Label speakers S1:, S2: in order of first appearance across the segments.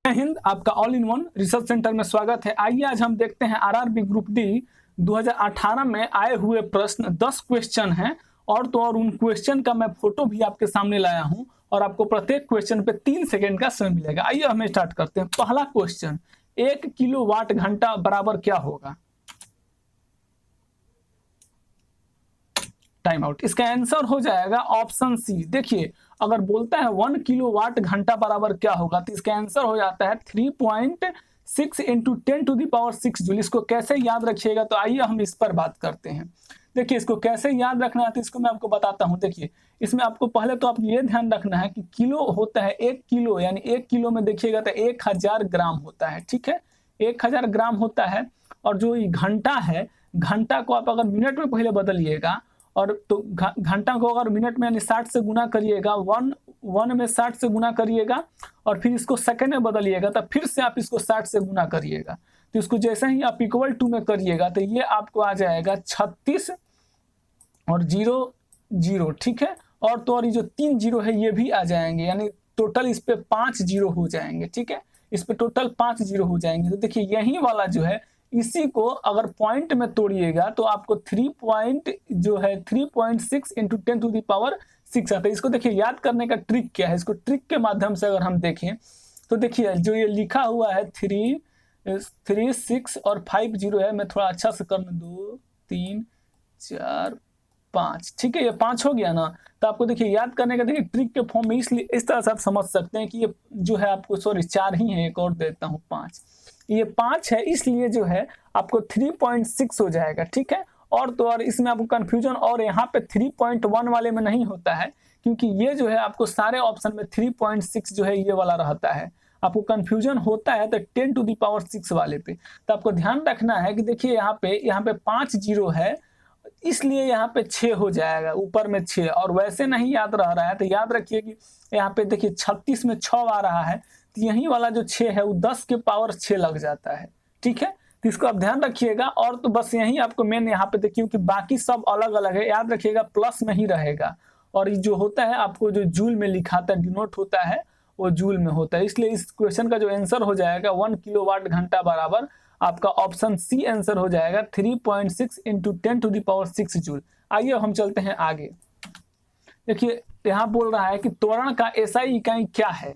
S1: जय हिंद। आपका all in one research centre में स्वागत है। आइए आज हम देखते हैं आरआरबी ग्रुप डी 2018 में आए हुए प्रश्न 10 क्वेश्चन हैं और उन क्वेश्चन का मैं फोटो भी आपके सामने लाया हूं और आपको प्रत्येक क्वेश्चन पे 3 सेकंड का समय मिलेगा। आइए हम स्टार्ट करते हैं। पहला क्वेश्चन, 1 किलोवाट घंटा बराबर क्या होगा? Time out. इसका आंसर हो जाएगा ऑप्शन सी। देखिए, अगर बोलता है 1 किलोवाट घंटा बराबर क्या होगा तो इसका आंसर हो जाता है 3.6 इंटू 10⁻⁶ जूल। इसको कैसे याद रखिएगा तो आइए हम इस पर बात करते हैं। देखिए, इसको कैसे याद रखना है तो इसको मैं आपको बताता हूं। देखिए, इसमें आपको पहले तो आप ये ध्यान रखना है कि किलो होता है 1 किलो, यानी 1 किलो में देखिएगा तो 1000 ग्राम होता है। ठीक है, 1000 ग्राम होता है। और जो ये घंटा है, घंटा को आप अगर मिनट में पहले बदलिएगा और तो घंटा को अगर मिनट में यानी 60 से गुना करिएगा, वन में 60 से गुना करिएगा और फिर इसको सेकंड में बदलिएगा तो फिर से आप इसको 60 से गुना करिएगा। तो इसको जैसे ही आप इक्वल टू में करिएगा तो ये आपको आ जाएगा 36 और 00। ठीक है, और तो और ये जो 3 जीरो है ये भी आ जाएंगे, यानी टोटल इस पे 5 जीरो हो जाएंगे। ठीक है, इस पे टोटल 5 जीरो हो जाएंगे। तो देखिए, यही वाला जो है इसी को अगर पॉइंट में तोड़िएगा तो आपको 3.6 इंटू 10⁶ आता है। इसको देखिए, याद करने का ट्रिक क्या है, इसको ट्रिक के माध्यम से अगर हम देखें तो देखिए जो ये लिखा हुआ है 3 6 और 5 0 है। मैं थोड़ा अच्छा से कर 2 3 4 5। ठीक है, ये 5 हो गया ना। तो आपको देखिए याद करने का देखिए ट्रिक के फॉर्म में इसलिए इस तरह से आप समझ सकते हैं कि ये जो है आपको 4 ही है, एक और देता हूँ 5। ये 5 है, इसलिए जो है आपको 3.6 हो जाएगा। ठीक है, और तो और इसमें आपको कंफ्यूजन और यहाँ पे 3.1 वाले में नहीं होता है, क्योंकि ये जो है आपको सारे ऑप्शन में 3.6 जो है ये वाला रहता है। आपको कंफ्यूजन होता है तो 10⁻⁶ वाले पे। तो आपको ध्यान रखना है कि देखिए यहाँ पे 5 जीरो है, इसलिए यहाँ पे 6 हो जाएगा, ऊपर में 6। और वैसे नहीं याद रह रहा है तो याद रखिए कि यहाँ पे देखिए 36 में 6 आ रहा है, तो यही वाला जो 6 है वो 10⁻6 लग जाता है। ठीक है, तो इसको आप ध्यान रखिएगा। और तो बस यही आपको मेन यहाँ पे देखिए, क्योंकि बाकी सब अलग अलग है, याद रखिएगा प्लस में ही रहेगा। और ये जो होता है आपको जो जूल में लिखाता है, डिनोट होता है, वो जूल में होता है। इसलिए इस क्वेश्चन का जो आंसर हो जाएगा 1 किलोवाट घंटा बराबर आपका ऑप्शन सी आंसर हो जाएगा 3.6 इंटू 10⁻⁶ जूल। आइए हम चलते हैं आगे। देखिए, यहाँ बोल रहा है कि त्वरण का एसआई इकाई क्या है?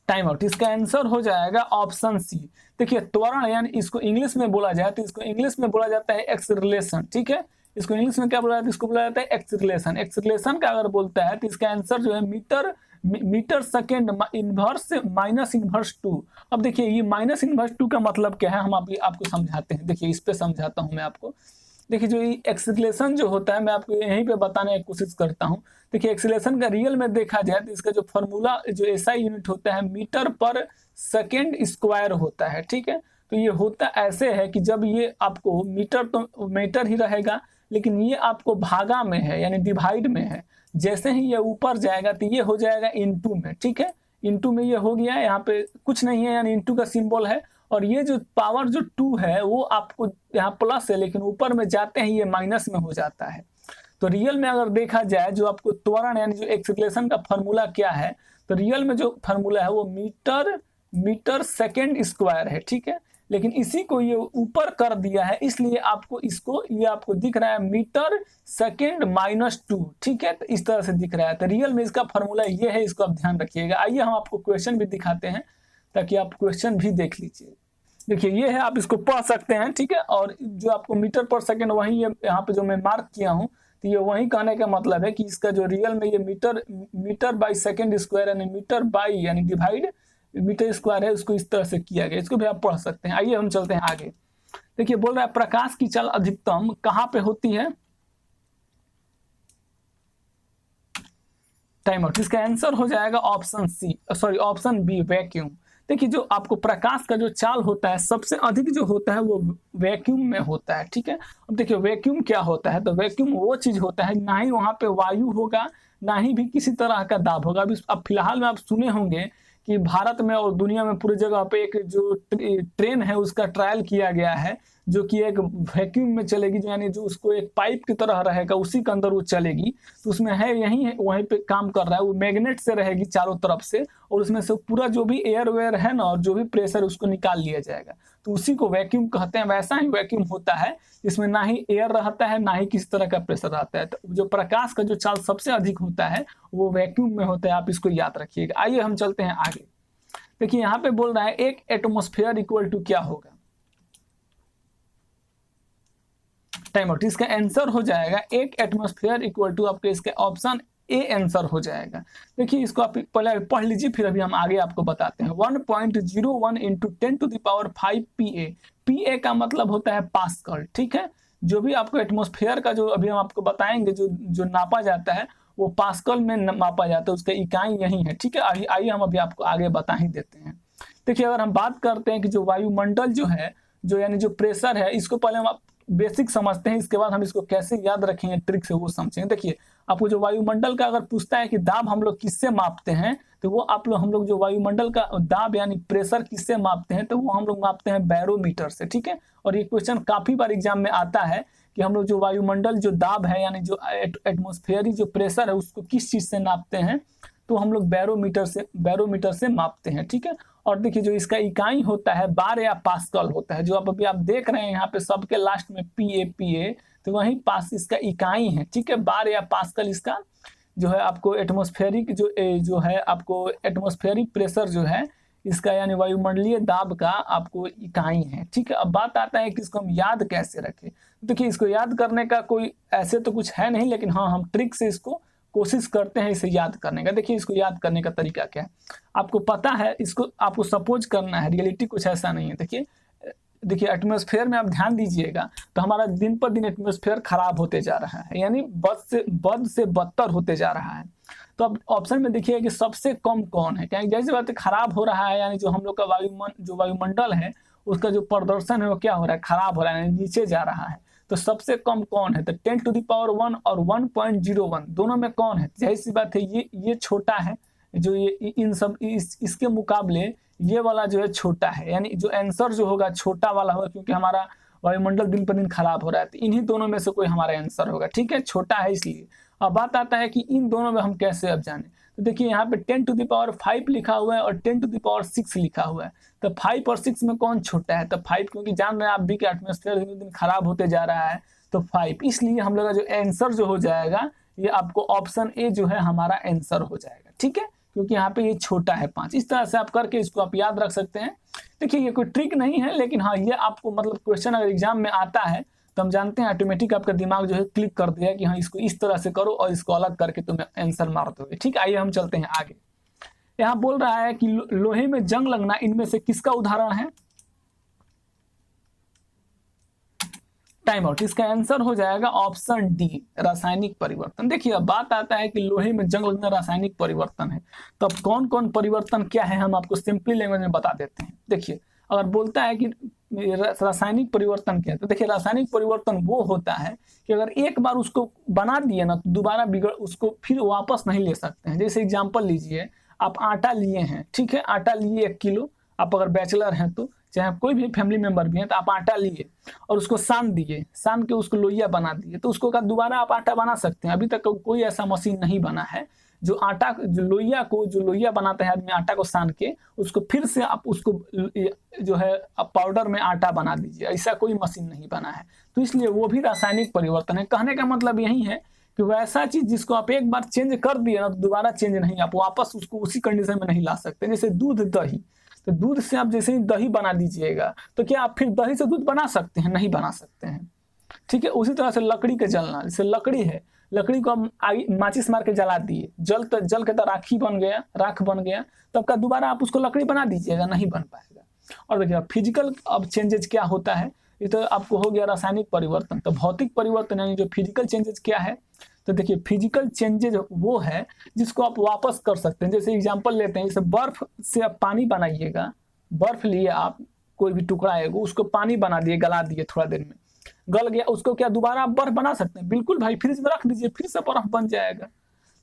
S1: Time out. इसका आंसर हो जाएगा ऑप्शन सी। देखिए, त्वरण यानी इसको इंग्लिश में बोला जाए तो इसको इंग्लिश में बोला जाता है एक्सीलरेशन। ठीक है, इसको इंग्लिश में क्या बोला जाता है? इसको बोला जाता है एक्सीलरेशन। एक्सीलरेशन का अगर बोलता है तो इसका आंसर जो है metre second inverse minus inverse 2। अब देखिए, ये माइनस इनवर्स 2 का मतलब क्या है, हम आपको समझाते हैं। देखिए, इस पे समझाता हूं मैं आपको। देखिए, जो ये एक्सीलरेशन जो होता है मैं आपको यहीं पे बताने की कोशिश करता हूं। देखिए, एक्सीलरेशन का रियल में देखा जाए तो इसका जो फॉर्मूला जो एसआई यूनिट होता है मीटर पर सेकेंड स्क्वायर होता है। ठीक है, तो ये होता ऐसे है कि जब ये आपको मीटर तो मीटर ही रहेगा, लेकिन ये आपको भागा में है यानी डिवाइड में है। जैसे ही ये ऊपर जाएगा तो ये हो जाएगा इनटू में। ठीक है, इनटू में ये हो गया, यहाँ पे कुछ नहीं है यानी इनटू का सिंबल है। और ये जो पावर जो 2 है वो आपको यहाँ प्लस है, लेकिन ऊपर में जाते ही ये माइनस में हो जाता है। तो रियल में अगर देखा जाए जो आपको त्वरण यानी जो एक्सीलरेशन का फॉर्मूला क्या है, तो रियल में जो फॉर्मूला है वो मीटर सेकेंड स्क्वायर है। ठीक है, लेकिन इसी को ये ऊपर कर दिया है, इसलिए आपको ये आपको दिख रहा है मीटर सेकेंड माइनस 2। ठीक है, तो इस तरह से दिख रहा है। तो रियल में इसका फॉर्मूला ये है, इसको आप ध्यान रखिएगा। आइए हम आपको क्वेश्चन भी दिखाते हैं ताकि आप क्वेश्चन भी देख लीजिए। देखिए, ये है, आप इसको पढ़ सकते हैं। ठीक है, और जो आपको मीटर पर सेकेंड वही यहाँ पे जो मैं मार्क किया हूँ, तो ये वही कहने का मतलब है कि इसका जो रियल में ये मीटर बाई सेकेंड स्क्वायर यानी मीटर बाई यानी डिवाइड मीटर स्क्वायर है, उसको इस तरह से किया गया। इसको भी आप पढ़ सकते हैं। आइए हम चलते हैं आगे। देखिए, बोल रहा है प्रकाश की चाल अधिकतम कहां पे होती है? Time out. इसका आंसर हो जाएगा ऑप्शन बी, वैक्यूम। देखिए, जो आपको प्रकाश का जो चाल होता है सबसे अधिक जो होता है वो वैक्यूम में होता है। ठीक है, अब देखिए वैक्यूम क्या होता है, तो वैक्यूम वो चीज होता है ना ही वहां पे वायु होगा ना ही भी किसी तरह का दाब होगा। अब फिलहाल में आप सुने होंगे कि भारत में और दुनिया में पूरी जगह पे एक जो ट्रेन है उसका ट्रायल किया गया है, जो कि एक वैक्यूम में चलेगी, जो यानी जो उसको एक पाइप की तरह रहेगा, उसी के अंदर वो चलेगी। तो उसमें है यही है, वहीं पे काम कर रहा है, वो मैग्नेट से रहेगी चारों तरफ से, और उसमें से पूरा जो भी एयर वेयर है ना, और जो भी प्रेशर उसको निकाल लिया जाएगा। तो उसी को वैक्यूम कहते हैं। वैसा ही वैक्यूम होता है, इसमें ना ही एयर रहता है, ना ही किसी तरह का प्रेशर रहता है। तो जो प्रकाश का जो चार्ज सबसे अधिक होता है वो वैक्यूम में होता है, आप इसको याद रखिएगा। आइए हम चलते हैं आगे। देखिए यहाँ पे बोल रहा है एक एटमॉस्फेयर इक्वल टू क्या होगा, टाइम आउट। इसका आंसर हो जाएगा एक एटमॉस्फेयर इक्वल टू, आपके इसके ऑप्शन ए आंसर हो जाएगा। देखिए इसको आप पहले पढ़ लीजिए, फिर अभी हम आगे आपको बताते हैं। 1.01 इंटू 10⁵ PA। PA का मतलब होता है पास्कल, ठीक है। जो भी आपको एटमॉस्फेयर का जो अभी हम आपको बताएंगे, जो नापा जाता है वो पास्कल में मापा जाता है, उसका इकाई यही है, ठीक है। आइए हम अभी आपको आगे बता ही देते हैं। देखिए अगर हम बात करते हैं कि जो वायुमंडल जो है, जो यानी जो प्रेशर है, इसको पहले हम बेसिक समझते हैं, इसके बाद हम इसको कैसे याद रखेंगे ट्रिक से वो समझेंगे। देखिए आपको जो वायुमंडल का अगर पूछता है कि दाब हम लोग किससे मापते हैं, तो वो हम लोग जो वायुमंडल का दाब यानी प्रेशर किससे मापते हैं, तो वो हम लोग मापते हैं बैरोमीटर से, ठीक है। और ये क्वेश्चन काफी बार एग्जाम में आता है कि हम लोग जो वायुमंडल जो दाब है यानी जो एटमॉस्फेयरिक जो प्रेशर है उसको किस चीज से नापते हैं, तो हम लोग बैरोमीटर से मापते हैं, ठीक है। और देखिए जो इसका इकाई होता है बार या पास्कल होता है, जो अभी आप देख रहे हैं यहाँ पे सबके लास्ट में PA, तो वही पास इसका इकाई है, ठीक है। बार या पास्कल इसका जो है आपको एटमॉस्फेरिक जो है आपको एटमॉस्फेरिक प्रेशर जो है इसका यानी वायुमंडलीय दाब का आपको इकाई है, ठीक है। अब बात आता है कि इसको हम याद कैसे रखें। देखिए इसको याद करने का कोई ऐसे तो कुछ है नहीं, लेकिन हाँ हम ट्रिक से इसको कोशिश करते हैं इसे याद करने का। देखिए इसको याद करने का तरीका क्या है, आपको पता है, इसको आपको सपोज करना है, रियलिटी कुछ ऐसा नहीं है। देखिए एटमॉस्फेयर में आप ध्यान दीजिएगा तो हमारा दिन पर दिन एटमॉस्फेयर खराब होते जा रहा है, यानी बद से बदतर होते जा रहा है। तो अब ऑप्शन में देखिए कि सबसे कम कौन है, क्या जैसे बात खराब हो रहा है, यानी जो हम लोग का वायुमंडल है उसका जो प्रदर्शन है वो क्या हो रहा है, खराब हो रहा है, नीचे जा रहा है। तो सबसे कम कौन है, तो 10⁻1 और 1.01 दोनों में कौन है, जाहिर सी बात है ये छोटा है, जो ये इन सब इसके मुकाबले ये वाला जो है छोटा है, यानी जो आंसर जो होगा छोटा वाला होगा, क्योंकि हमारा वायुमंडल दिन पर दिन खराब हो रहा है। तो इन्हीं दोनों में से कोई हमारा आंसर होगा, ठीक है, छोटा है इसलिए। अब बात आता है कि इन दोनों में हम कैसे अब जाने। तो देखिए यहाँ पे 10⁵ लिखा हुआ है और 10⁶ लिखा हुआ है, तो 5 और 6 में कौन छोटा है, तो 5, क्योंकि जान रहे हैं आप भी कि एटमॉस्फेयर दिन दिन खराब होते जा रहा है, तो 5, इसलिए हम लोग का जो आंसर जो हो जाएगा ये आपको ऑप्शन ए जो है हमारा आंसर हो जाएगा, ठीक है, क्योंकि यहाँ पे ये छोटा है 5। इस तरह से आप करके इसको आप याद रख सकते हैं। देखिए ये कोई ट्रिक नहीं है, लेकिन हाँ ये आपको मतलब क्वेश्चन अगर एग्जाम में आता है तो हम जानते हैं ऑटोमेटिक आपका दिमाग जो है क्लिक कर दिया कि हाँ इसको इस तरह से करो और इसको अलग करके तुम आंसर मार दोगे, ठीक है। आइए हम चलते हैं आगे। यहाँ बोल रहा है कि लोहे में जंग लगना इनमें से किसका उदाहरण है, टाइम आउट। इसका आंसर हो जाएगा ऑप्शन डी, रासायनिक परिवर्तन। देखिए अब बात आता है कि लोहे में जंग लगना रासायनिक परिवर्तन है, तो अब कौन कौन परिवर्तन क्या है हम आपको सिंपली लैंग्वेज में बता देते हैं। देखिए अगर बोलता है कि रासायनिक परिवर्तन क्या है, तो देखिए रासायनिक परिवर्तन वो होता है कि अगर एक बार उसको बना दिए ना तो दोबारा उसको फिर वापस नहीं ले सकते हैं। जैसे एग्जाम्पल लीजिए, आप आटा लिए हैं, ठीक है, आटा लिए 1 किलो, आप अगर बैचलर हैं तो चाहे कोई भी फैमिली मेंबर भी हैं, तो आप आटा लिए और उसको सान दिए, सान के उसको लोइया बना दिए, तो उसको दोबारा आप आटा बना सकते हैं। अभी तक कोई ऐसा मशीन नहीं बना है जो आटा जो लोइया बनाता है आदमी, आटा को सान के उसको फिर से आप उसको जो है पाउडर में आटा बना दीजिए, ऐसा कोई मशीन नहीं बना है। तो इसलिए वो भी रासायनिक परिवर्तन है। कहने का मतलब यही है कि वैसा चीज जिसको आप एक बार चेंज कर दिए ना तो दोबारा चेंज नहीं, आप वापस उसको उसी कंडीशन में नहीं ला सकते। जैसे दूध दही, तो दूध से आप जैसे ही दही बना दीजिएगा तो क्या आप फिर दही से दूध बना सकते हैं, नहीं बना सकते हैं, ठीक है। उसी तरह से लकड़ी के जलना, जैसे लकड़ी है, लकड़ी को हम माचिस मार के जला दिए, जल के तो राख बन गया, तब का दोबारा आप उसको लकड़ी बना दीजिएगा, नहीं बन पाएगा। और देखिए फिजिकल अब चेंजेज क्या होता है, ये तो आपको हो गया रासायनिक परिवर्तन। तो भौतिक परिवर्तन यानी जो फिजिकल चेंजेज क्या है, तो देखिए फिजिकल चेंजेज वो है जिसको आप वापस कर सकते हैं। जैसे एग्जांपल लेते हैं, जैसे बर्फ से आप पानी बनाइएगा, बर्फ लिए आप कोई भी टुकड़ा है उसको पानी बना दिए, गला दिए, थोड़ा देर में गल गया, उसको क्या दोबारा आप बर्फ बना सकते हैं, बिल्कुल भाई, फ्रिज में रख दीजिए फिर से बर्फ बन जाएगा।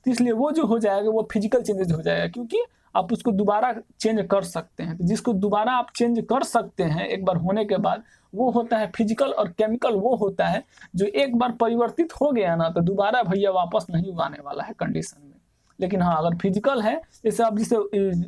S1: तो इसलिए वो जो हो जाएगा वो फिजिकल चेंजेज हो जाएगा, क्योंकि आप उसको दोबारा चेंज कर सकते हैं। तो जिसको दोबारा आप चेंज कर सकते हैं एक बार होने के बाद, वो होता है फिजिकल, और केमिकल वो होता है जो एक बार परिवर्तित हो गया ना तो दोबारा भैया वापस नहीं आने वाला है कंडीशन में। लेकिन हाँ अगर फिजिकल है, जैसे आप जिसे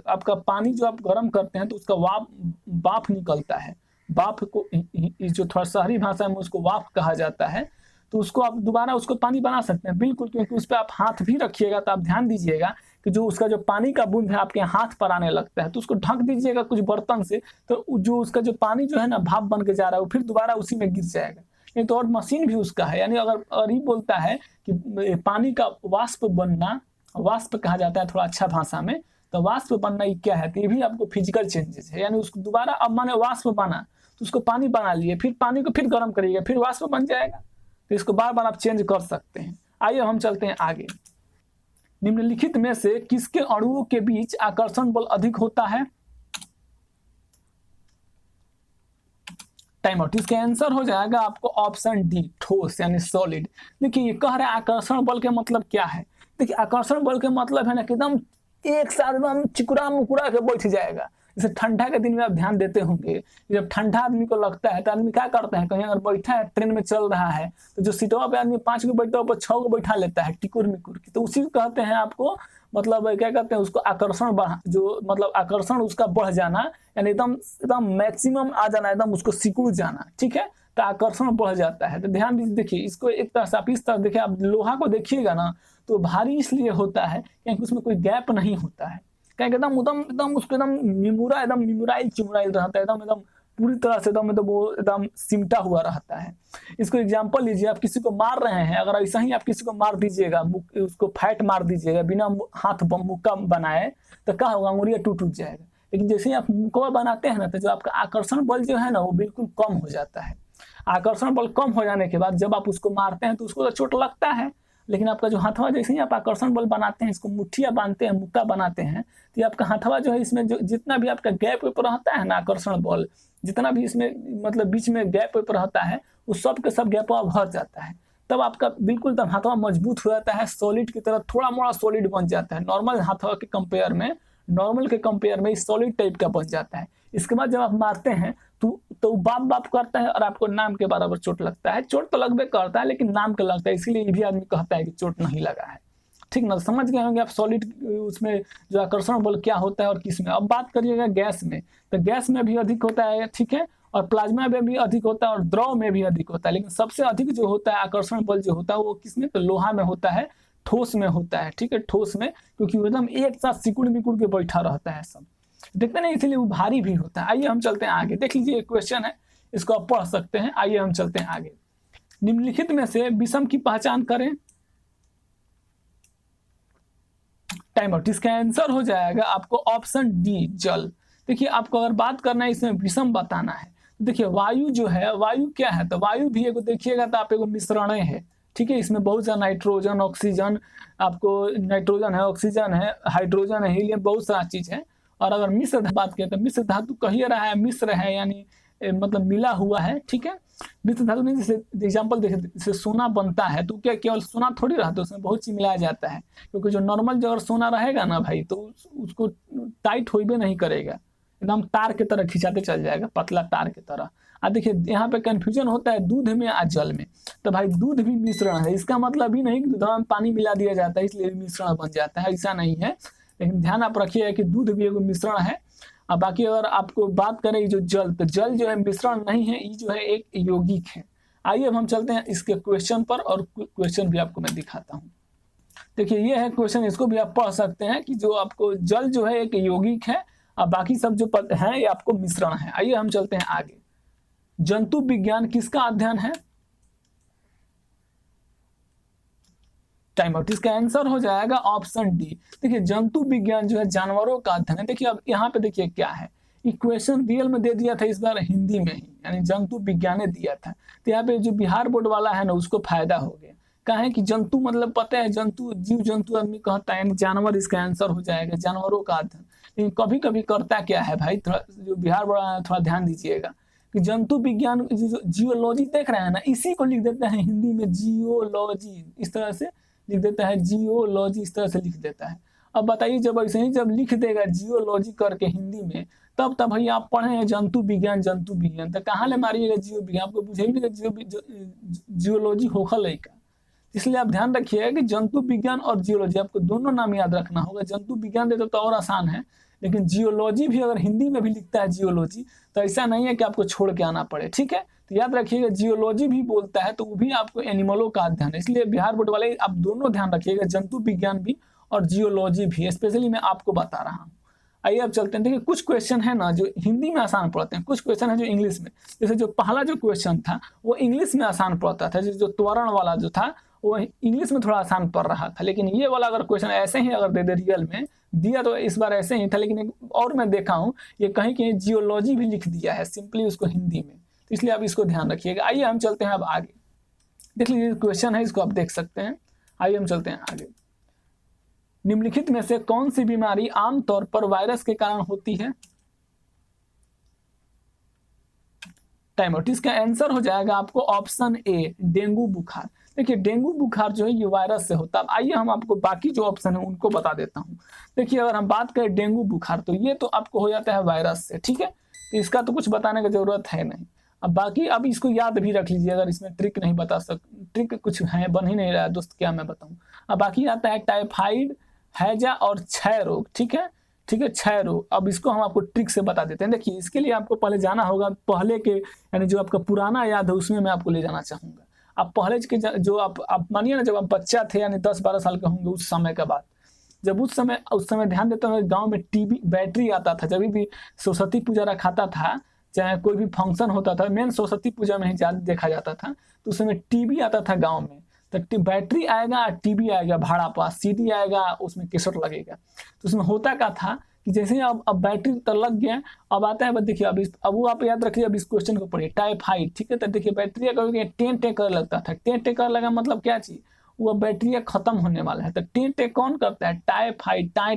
S1: आपका पानी जो आप गर्म करते हैं तो उसका वाफ निकलता है, वाफ को जो थोड़ा शहरी भाषा में उसको वाफ कहा जाता है, तो उसको आप दोबारा उसको पानी बना सकते हैं बिल्कुल, क्योंकि उस पर आप हाथ भी रखिएगा तो आप ध्यान दीजिएगा कि जो उसका जो पानी का बूंद है आपके हाथ पर आने लगता है, तो उसको ढक दीजिएगा कुछ बर्तन से, तो जो उसका जो पानी जो है ना भाप बन के जा रहा है वो फिर दोबारा उसी में गिर जाएगा। नहीं तो और मशीन भी उसका है, यानी अगर ये बोलता है कि पानी का वाष्प बनना, वाष्प कहा जाता है थोड़ा अच्छा भाषा में, तो वाष्प बनना ये क्या है, तो ये भी आपको फिजिकल चेंजेस है। यानी उसको दोबारा अब माने वाष्प बना तो उसको पानी बना लिए, फिर पानी को फिर गर्म करिएगा, फिर वाष्प बन जाएगा। तो इसको बार बार आप चेंज कर सकते हैं। आइए हम चलते हैं आगे। निम्नलिखित में से किसके अणुओं के बीच आकर्षण बल अधिक होता है? Time out. इसका आंसर हो जाएगा आपको ऑप्शन डी, ठोस यानी सॉलिड। देखिए ये कह रहा है आकर्षण बल के मतलब क्या है। देखिए आकर्षण बल के मतलब है ना कि एकदम एक साथ एकदम चिकुरा मुकुरा के बैठ जाएगा। जैसे ठंडा के दिन में आप ध्यान देते होंगे, जब ठंडा आदमी को लगता है तो आदमी क्या करता है, कहीं अगर बैठा है ट्रेन में चल रहा है तो जो सीटों पे आदमी 5 को बैठता है ऊपर 6 को बैठा लेता है टिकुर मिकुर की, तो उसी को कहते हैं आपको, मतलब क्या कहते हैं उसको, आकर्षण जो मतलब आकर्षण उसका बढ़ जाना, यानी एकदम एकदम मैक्सिमम आ जाना, एकदम उसको सिकुड़ जाना, ठीक है, तो आकर्षण बढ़ जाता है। तो ध्यान दीजिए, देखिए इसको एक तरह से आप इस तरह देखिए, आप लोहा को देखिएगा ना तो भारी इसलिए होता है क्योंकि उसमें कोई गैप नहीं होता है, क्या एकदम एकदम एकदम उसको एकदम निमुराइल चिमुराइल रहता है, एकदम एकदम पूरी तरह से एकदम मतलब वो एकदम सिमटा हुआ रहता है। इसको एग्जांपल लीजिए, आप किसी को मार रहे हैं, अगर ऐसा ही आप किसी को मार दीजिएगा, उसको फैट मार दीजिएगा बिना हाथ मुक्का बनाए, तो क्या होगा, अंगुलियां टूट जाएगा। लेकिन जैसे ही आप मुक्का बनाते हैं ना तो जो आपका आकर्षण बल जो है ना वो बिल्कुल कम हो जाता है। आकर्षण बल कम हो जाने के बाद जब आप उसको मारते हैं तो उसको तो चोट लगता है, लेकिन आपका जो हथवा, जैसे ही आप आकर्षण बल बनाते हैं, इसको मुठ्ठिया बांधते हैं, मुक्का बनाते हैं, तो आपका हथवा जो है इसमें जो जितना भी आपका गैप वेप रहता है ना, आकर्षण बल जितना भी इसमें मतलब बीच में गैप वेप रहता है, उस सब के सब गैप भर जाता है। तब आपका बिल्कुल तब हथवा मजबूत हो जाता है, सॉलिड की तरह थोड़ा मोड़ा सॉलिड बन जाता है, नॉर्मल हथवा के कंपेयर में, नॉर्मल के कंपेयर में सॉलिड टाइप का बन जाता है। इसके बाद जब आप मारते हैं तो बाप बाप करता है और आपको नाम के बराबर चोट लगता है। चोट तो लगभग करता है लेकिन नाम के लगता है, इसीलिए ये भी आदमी कहता है कि चोट नहीं लगा है। ठीक ना, समझ गए होंगे आप सॉलिड उसमें जो आकर्षण बल क्या होता है और किस में। अब बात करिएगा गैस में, तो गैस में भी अधिक होता है, ठीक है, और प्लाज्मा में भी अधिक होता है और द्रव में भी अधिक होता है, लेकिन सबसे अधिक जो होता है आकर्षण बल जो होता है वो किसमें, तो लोहा में होता है, ठोस में होता है, ठीक है, ठोस में, क्योंकि वो एकदम एक साथ सिकुड़ मिकुड़ के बैठा रहता है सब, देखते नहीं, इसलिए वो भारी भी होता है। आइए हम चलते हैं आगे, देख लीजिए एक क्वेश्चन है, इसको आप पढ़ सकते हैं। आइए हम चलते हैं आगे। निम्नलिखित में से विषम की पहचान करें। Time out. इसका आंसर हो जाएगा आपको ऑप्शन डी, जल। देखिए आपको अगर बात करना है इसमें विषम बताना है, देखिए वायु जो है, वायु क्या है, तो वायु भी एगो देखिएगा तो आप एगो मिश्रण है, ठीक है, इसमें बहुत सारा नाइट्रोजन, ऑक्सीजन, आपको नाइट्रोजन है, ऑक्सीजन है, हाइड्रोजन है, हीलियम, बहुत सारा चीज है। और अगर मिश्र बात करें तो मिश्र धातु कह ही रहा है, मिश्र है यानी मतलब मिला हुआ है, ठीक है। मिश्र धातु में जैसे एग्जाम्पल देखें, जैसे सोना बनता है तो क्या केवल सोना थोड़ी रहता है, उसमें बहुत चीज मिलाया जाता है, क्योंकि जो नॉर्मल जो अगर सोना रहेगा ना भाई तो उसको टाइट होइबे नहीं करेगा, एकदम तार की तरह खिंचाते चल जाएगा, पतला तार की तरह। देखिए यहाँ पे कंफ्यूजन होता है दूध में या जल में, तो भाई दूध भी मिश्रण है, इसका मतलब ही नहीं कि दूध में पानी मिला दिया जाता है इसलिए मिश्रण बन जाता है, ऐसा नहीं है। लेकिन ध्यान आप रखिए कि दूध भी एक मिश्रण है। अब बाकी अगर आपको बात करें जो जल, तो जल जो है मिश्रण नहीं है, ये जो है एक यौगिक है। आइए अब हम चलते हैं इसके क्वेश्चन पर, और क्वेश्चन भी आपको मैं दिखाता हूँ। देखिए ये है क्वेश्चन, इसको भी आप पढ़ सकते हैं कि जो आपको जल जो है एक यौगिक है और बाकी सब जो पद हैं ये आपको मिश्रण है। आइए हम चलते हैं आगे। जंतु विज्ञान किसका अध्ययन है। Time out. इसका आंसर हो जाएगा ऑप्शन डी। देखिए जंतु विज्ञान जो है जानवरों का अध्ययन है। देखिए अब यहाँ पे देखिए क्या है, इक्वेशन रियल में दे दिया था इस बार हिंदी में ही, यानी जंतु विज्ञान ने दिया था, तो यहाँ पे जो बिहार बोर्ड वाला है ना उसको फायदा हो गया। कहा है कि जंतु मतलब पता है, जंतु जीव जंतु आदमी कहता है, यानी जानवर इसका आंसर हो जाएगा, जानवरों का अध्ययन। लेकिन कभी कभी करता क्या है भाई, थोड़ा जो बिहार बोर्ड है थोड़ा ध्यान दीजिएगा कि जंतु विज्ञान जियोलॉजी देख रहे हैं ना, इसी को लिख देते हैं हिंदी में जियोलॉजी, इस तरह से लिख देता है, जियोलॉजी इस तरह से लिख देता है। अब बताइए जब ऐसे ही जब लिख देगा जियोलॉजी करके हिंदी में, तब भैया आप पढ़े हैं जंतु विज्ञान, तो कहाँ ले मारिएगा जियो विज्ञान, आपको बुझेगी जियोलॉजी होखल है का। इसलिए आप ध्यान रखिएगा कि जंतु विज्ञान और जियोलॉजी आपको दोनों नाम याद रखना होगा। जंतु विज्ञान दे तो और आसान है, लेकिन जियोलॉजी भी अगर हिंदी में भी लिखता है जियोलॉजी, तो ऐसा नहीं है कि आपको छोड़ के आना पड़े, ठीक है। तो याद रखिएगा जियोलॉजी भी बोलता है तो वो भी आपको एनिमलों का अध्ययन है, इसलिए बिहार बोर्ड वाले आप दोनों ध्यान रखिएगा, जंतु विज्ञान भी और जियोलॉजी भी, स्पेशली मैं आपको बता रहा हूँ। आइए अब चलते हैं। देखिए कुछ क्वेश्चन है ना जो हिंदी में आसान पढ़ते हैं, कुछ क्वेश्चन है जो इंग्लिश में। जैसे जो पहला जो क्वेश्चन था वो इंग्लिश में आसान पढ़ता था, जो त्वरण वाला जो था वो इंग्लिश में थोड़ा आसान पढ़ रहा था, लेकिन ये वाला अगर क्वेश्चन ऐसे ही अगर दे दे रियल में दिया तो इस बार ऐसे ही था, लेकिन और मैं देखा हूँ ये कहीं कहीं जियोलॉजी भी लिख दिया है सिंपली उसको हिंदी में, तो इसलिए आप इसको ध्यान रखिएगा। आइए हम चलते हैं अब आगे, देख लीजिए क्वेश्चन है, इसको आप देख सकते हैं। आइए हम चलते हैं आगे। निम्नलिखित में से कौन सी बीमारी आमतौर पर वायरस के कारण होती है? Time out. इसका आंसर हो जाएगा आपको ऑप्शन ए, डेंगू बुखार। देखिए डेंगू बुखार जो है ये वायरस से होता है। आइए हम आपको बाकी जो ऑप्शन है उनको बता देता हूँ। देखिए अगर हम बात करें डेंगू बुखार तो ये तो आपको हो जाता है वायरस से, ठीक है, तो इसका तो कुछ बताने की जरूरत है नहीं। अब बाकी अब इसको याद भी रख लीजिए, अगर इसमें ट्रिक नहीं बता ट्रिक कुछ है बन ही नहीं रहा है दोस्त, क्या मैं बताऊँ। अब बाकी आता है टाइफाइड, हैजा और क्षय रोग, ठीक है, क्षय रोग। अब इसको हम आपको ट्रिक से बता देते हैं। देखिए इसके लिए आपको पहले जाना होगा पहले के, यानी जो आपका पुराना याद है उसमें मैं आपको ले जाना चाहूंगा। आप पहले के जो आप मानिए ना, जब आप बच्चा थे यानी 10-12 साल के होंगे उस समय का बात, जब उस समय ध्यान देते हुए गांव में टीवी बैटरी आता था, जब भी सरस्वती पूजा रखाता था, चाहे कोई भी फंक्शन होता था, मेन सरस्वती पूजा में ही ज्यादा देखा जाता था, तो उस समय टीवी आता था गाँव में, तो बैटरी आएगा, टीवी आएगा भाड़ा पास, सीडी आएगा, उसमें कैसेट लगेगा। तो उसमें होता क्या था कि जैसे ही अब बैटरी तो लग गया, अब आता है, देखिए अब वो आप याद रखिए, अब इस क्वेश्चन को पढ़िए। टाइफाइड, ठीक है, तो देखिए बैटरी का टेन टेकर लगता था, टेन टेकर लगा मतलब क्या चीज, वो बैटरी खत्म होने वाला है, तो टेन टेक कौन करता है? टाइफाइड, टाई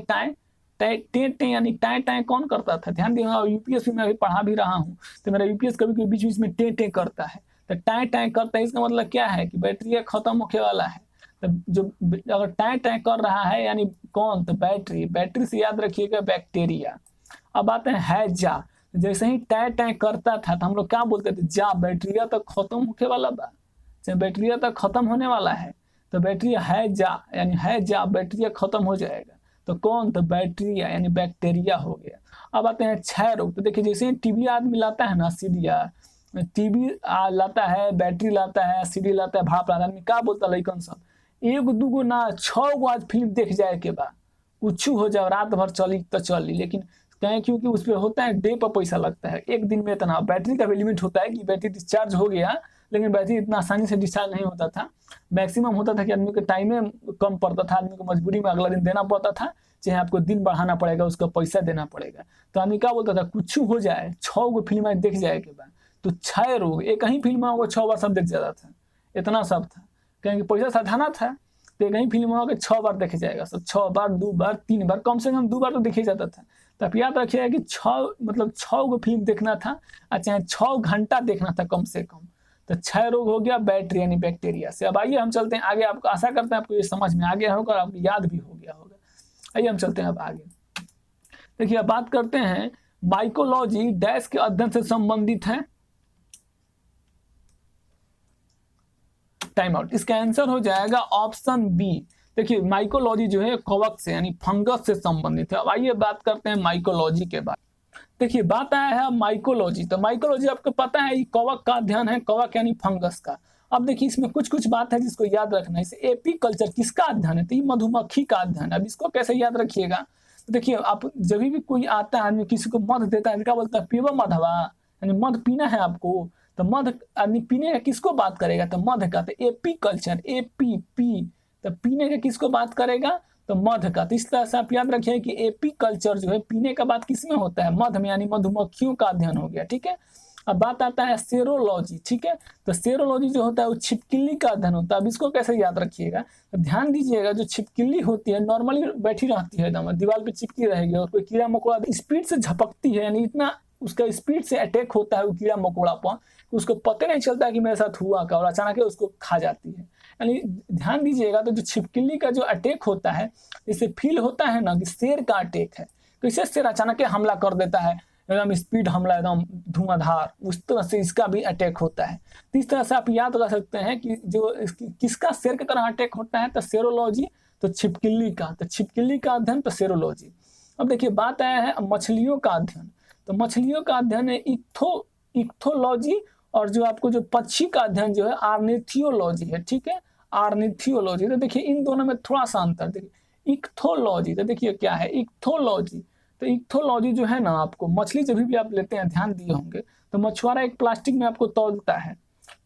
S1: टाई टें यानी टाई टाई कौन करता था? ध्यान दिए, यूपीएससी में अभी पढ़ा भी रहा हूँ, तो मेरा यूपीएस कभी कभी बीच बीच में टें करता है, तो टाई टाई करता है, इसका मतलब क्या है कि बैटरी खत्म होने वाला है। तो जो अगर टाई टाई कर रहा है यानी कौन, तो बैटरी से याद रखिएगा बैक्टीरिया। अब आते हैं हैजा, जैसे ही टाई टाई करता था तो हम लोग क्या बोलते थे? जा, बैटरिया तक खत्म होने वाला बा, बैटरिया तक खत्म होने वाला है, तो बैटरी हैजा यानी हैजा, बैटरिया खत्म हो जाएगा, तो कौन, तो बैक्टीरिया यानी बैक्टीरिया हो गया। अब आते हैं क्षय रोग। तो देखिए जैसे टीवी आदमी लाता है ना, सीडिया, टीवी लाता है, बैटरी लाता है, सीडी लाता है, भाप लाता है, आदमी क्या बोलता है लइकन सब, एक दूगो ना 6 गो आज फिल्म देख जाए के बाद कुछ हो जाए, रात भर चली तो चली, लेकिन कहें क्योंकि उस पर होता है डे पर पैसा लगता है, एक दिन में इतना। बैटरी का भी लिमिट होता है कि बैटरी डिस्चार्ज हो गया, लेकिन बैटरी इतना आसानी से डिस्चार्ज नहीं होता था। मैक्सिमम होता था कि आदमी के टाइम में कम पड़ता था, आदमी को मजबूरी में अगला दिन देना पड़ता था, चाहे आपको दिन बढ़ाना पड़ेगा, उसका पैसा देना पड़ेगा। तो आदमी क्या बोलता था, कुछ हो जाए 6 गो फिल्म देख जाए के बाद, तो क्षय रोग, एक ही फिल्म वो 6 बार सब देख जाता था, इतना सब था, कहेंगे पैसा साधाना था, तो एक ही फिल्म के 6 बार देखे जाएगा सब, 6 बार, 2 बार, 3 बार, कम से कम 2 बार तो देखे जाता था। तो आप याद रखिएगा कि 6 गो फिल्म देखना था, चाहे 6 घंटा देखना था कम से कम। तो क्षय रोग हो गया बैटरी यानी बैक्टीरिया से। अब आइए हम चलते हैं आगे, आपको आशा करते हैं आपको ये समझ में आ गया होगा और आपको याद भी हो गया होगा। आइए हम चलते हैं अब आगे। देखिए अब बात करते हैं माइकोलॉजी डैश के अध्ययन से संबंधित है। Time out. इसका आंसर हो जाएगा ऑप्शन बी। देखिए माइकोलॉजी जो है कवक से यानी फंगस से संबंधित है। अब आइए बात करते हैं माइकोलॉजी के बारे। देखिए बात आया है माइकोलॉजी, तो माइकोलॉजी आपको पता है ये कवक का अध्ययन है, कवक यानी फंगस का। अब देखिए इसमें कुछ बात है जिसको याद रखना है। इसे एपी कल्चर किसका अध्ययन है, तो ये मधुमक्खी का अध्ययन है। अब इसको कैसे याद रखिएगा, तो देखिए आप जब भी कोई आता है आदमी किसी को मध देता है, क्या बोलता है, पीवा मधवा, यानी मध पीना है आपको, तो मध आदमी पीने का किसको बात करेगा, तो मध का। तो एपी कल्चर, एपी पी, तो पीने का किसको बात करेगा, तो मध का। तो इस तरह से आप याद रखिए कि एपी कल्चर जो है पीने का बात किसमें होता है, मध में, यानी मधुमक्खियों का अध्ययन हो गया, ठीक है। अब बात आता है सेरोलॉजी, ठीक है। तो सेरोलॉजी जो होता है वो छिपकली का अध्ययन होता है। अब इसको कैसे याद रखिएगा, तो ध्यान दीजिएगा जो छिपकली होती है नॉर्मली बैठी रहती है एकदम, दीवार पे चिपकी रहेगी, और कोई कीड़ा मकोड़ा स्पीड से झपकती है, यानी इतना उसका स्पीड से अटैक होता है वो कीड़ा मकोड़ा पर, उसको पता नहीं चलता है कि मेरे साथ हुआ क्या, और अचानक उसको खा जाती है। यानी ध्यान दीजिएगा, तो जो छिपकली का जो अटैक होता है, जैसे फील होता है ना कि शेर का अटैक है, कैसे शेर अचानक हमला कर देता है, एकदम स्पीड हमला, एकदम धुआंधार, उस तरह से इसका भी अटैक होता है। तो इस तरह से आप याद कर सकते हैं कि जो किसका शेर की तरह अटैक होता है, तो सेरोलॉजी, तो छिपकली का, तो छिपकली का अध्ययन तो सेरोलॉजी। अब देखिए बात आया है मछलियों का अध्ययन, तो मछलियों का अध्ययन है इक्थोलॉजी, और जो आपको जो पक्षी का अध्ययन जो है आर्निथियोलॉजी है, ठीक है, आर्निथियोलॉजी। तो देखिए इन दोनों में थोड़ा सा अंतर, देखिए इक्थोलॉजी, तो देखिए क्या है इक्थोलॉजी, तो इक्थोलॉजी जो है ना, आपको मछली जब भी आप लेते हैं, ध्यान दिए होंगे, तो मछुआरा एक प्लास्टिक में आपको तौलता है,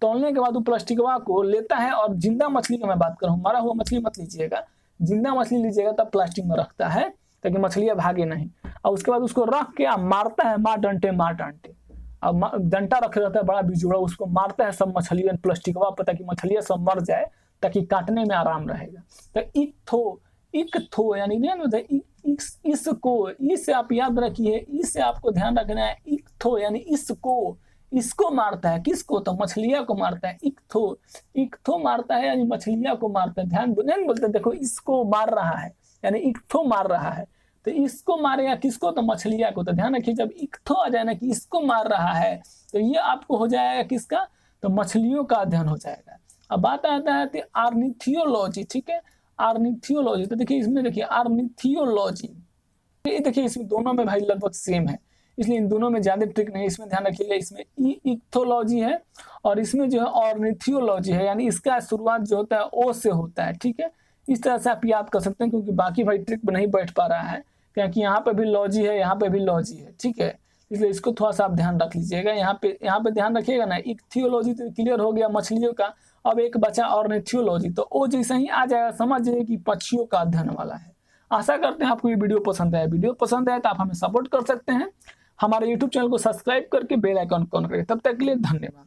S1: तौलने के बाद वो प्लास्टिकवा को लेता है, और जिंदा मछली का मैं बात कर रहा हूँ, मरा हुआ मछली मत लीजिएगा, जिंदा मछली लीजिएगा तब प्लास्टिक में रखता है ताकि मछलियां भागे नहीं, और उसके बाद उसको रख के मारता है, मार डंटे, अब डंटा रखे रहता है बड़ा बिजोड़ा, उसको मारता है सब मछलियां प्लास्टिकवा पर, ताकि मछलियां सब मर जाए, ताकि काटने में आराम रहेगा। तो इक्थो यानी इसको, इससे आप याद रखिए, इससे आपको ध्यान रखना है, इक्थो यानी इसको मारता है, किसको, तो मछलियां को मारता है, इक्थो मारता है यानी मछलियां को मारता है। ध्यान नहीं बोलते, देखो इसको मार रहा है यानी इक्थो मार रहा है, तो इसको मारेगा किसको, तो मछलियां को। तो ध्यान रखिए जब इक्थो आ जाए ना कि इसको मार रहा है, तो ये आपको हो जाएगा किसका, तो मछलियों का अध्ययन हो जाएगा। अब बात आता है आर्निथियोलॉजी, ठीक है, आर्निथियोलॉजी, तो देखिए इसमें देखिए आर्निथियोलॉजी, ये देखिए इसमें दोनों में भाई लगभग सेम है, इसलिए इन दोनों में ज्यादा ट्रिक नहीं, इसमें ध्यान रखिएगा, इसमें इक्थोलॉजी है और इसमें जो है ऑर्निथियोलॉजी है, यानी इसका शुरुआत जो होता है ओ से होता है, ठीक है। इस तरह से आप याद कर सकते हैं, क्योंकि बाकी भाई ट्रिक नहीं बैठ पा रहा है, क्योंकि यहाँ पे भी लॉजी है, यहाँ पे भी लॉजी है, ठीक है, इसलिए इसको थोड़ा सा आप ध्यान रख लीजिएगा। यहाँ पे ध्यान रखिएगा ना, इक्थियोलॉजी तो क्लियर हो गया मछलियों का, अब एक बचा ऑर्निथियोलॉजी, तो ओ जैसे ही आ जाएगा समझ जाइए कि पक्षियों का अध्ययन वाला है। आशा करते हैं आपको ये वीडियो पसंद आया, वीडियो पसंद आया तो आप हमें सपोर्ट कर सकते हैं, हमारे यूट्यूब चैनल को सब्सक्राइब करके बेल आइकन ऑन करें। तब तक के लिए धन्यवाद।